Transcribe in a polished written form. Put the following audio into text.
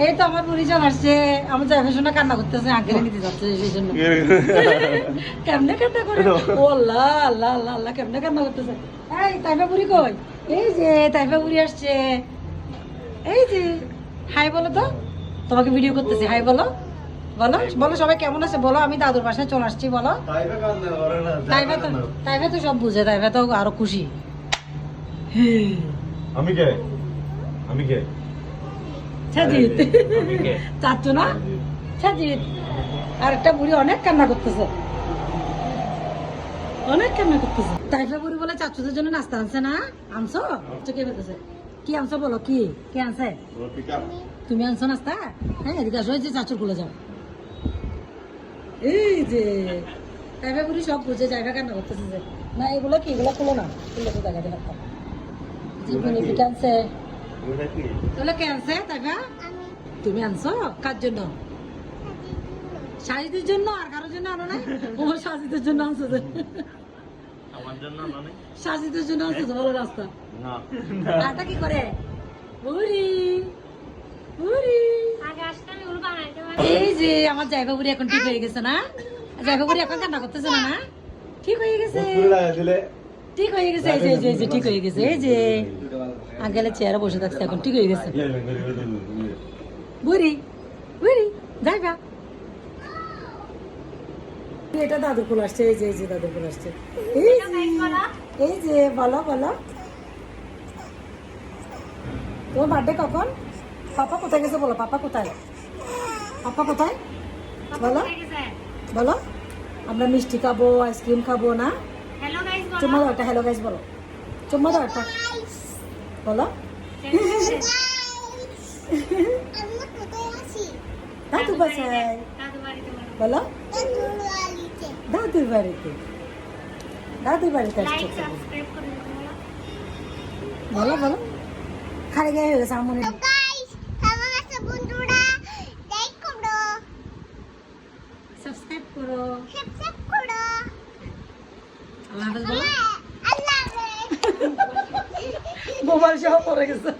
এই তো আমার পরিচয় আসছে, আমার জায়গা শুনে কান্না করতেছে, আগে নিতে যাচ্ছে সেই জন্য। কেমনে কান্না করে, ও আল্লাহ আল্লাহ আল্লাহ আল্লাহ, কেমনে কান্না করতেছে। এই তাইফা বুড়ি কই? এই যে তাইফা বুড়ি আসছে, এই যে হাই বলো তো, তোমাকে ভিডিও করতেছি, হাই বলো, বলো বলো সবাই কেমন আছে বলো। আমি দাদুর বাসায় চলে আসছি বলো। তাইফা তো সব বুঝে, তাইফা তো আরো খুশি। আমি কে? আমি কে? সাজিদ চাচ্ছ না? সাজিদ আর একটা বুড়ি অনেক কান্না করতেছে, অনেক কান্না করতেছে। তাইফা বুড়ি বলে চাচুদের জন্য নাস্তা আনছে না? আনছো? কে বলতেছে কি আনছো বলো, কি কে আনছে? তুমি আনছো নাস্তা? হ্যাঁ এদিকে আসো, এই যে চাচুর কোলে যাও। এই যে তাইফা বুড়ি সব বুঝে, জায়গা কান্না করতেছে যে না এগুলো কি, এগুলো খুলো না, খুলে তো দেখাতে পারতাম। জীবনে পিঠা আনছে, তাহলে কে আনছে? তাইফা তুমি আনছো? কার জন্য? সাজিদের জন্য, আর কারোর জন্য আনো না? ও সাজিদের জন্য আনছো, আমার জন্য না, সাজিদের জন্য আনছো তো, বলো রাস্তা না আটা কি করে বুড়ি বুড়ি। এই যে আমার জায়গা বুড়ি এখন ঠিক হয়ে গেছে না? জায়গা বুড়ি এখন কান্না করতেছে না? না ঠিক হয়ে গেছে, ঠিক হয়ে গেছে, এই যে এই যে ঠিক হয়ে গেছে। এই যে আঙ্কেলে চেয়ারে বসে থাকছে, এখন ঠিক হয়ে গেছে। বুড়ি বুড়ি জায়গা, এটা দাদুর কোল আসছে, এই যে এই যে দাদুর কোল আসছে। এই যে বলো বলো তোমার বার্থডে কখন? পাপা কোথায় গেছে বলো, পাপা কোথায়? পাপা কোথায় বলো, বলো। আমরা মিষ্টি খাবো, আইসক্রিম খাবো না? চুম্মা দাও একটা, হ্যালো গাইস বলো, চুম্মা দাও একটা বলো। দাদু বাসায় বলো, দাদুর বাড়িতে, দাদুর বাড়িতে আসছে বলো বলো। খালি গায়ে হয়ে গেছে আমার সাবস্ক্রাইব করো, আল্লাহ হাফেজ বলো। মোবাইল সহ পড়ে গেছে।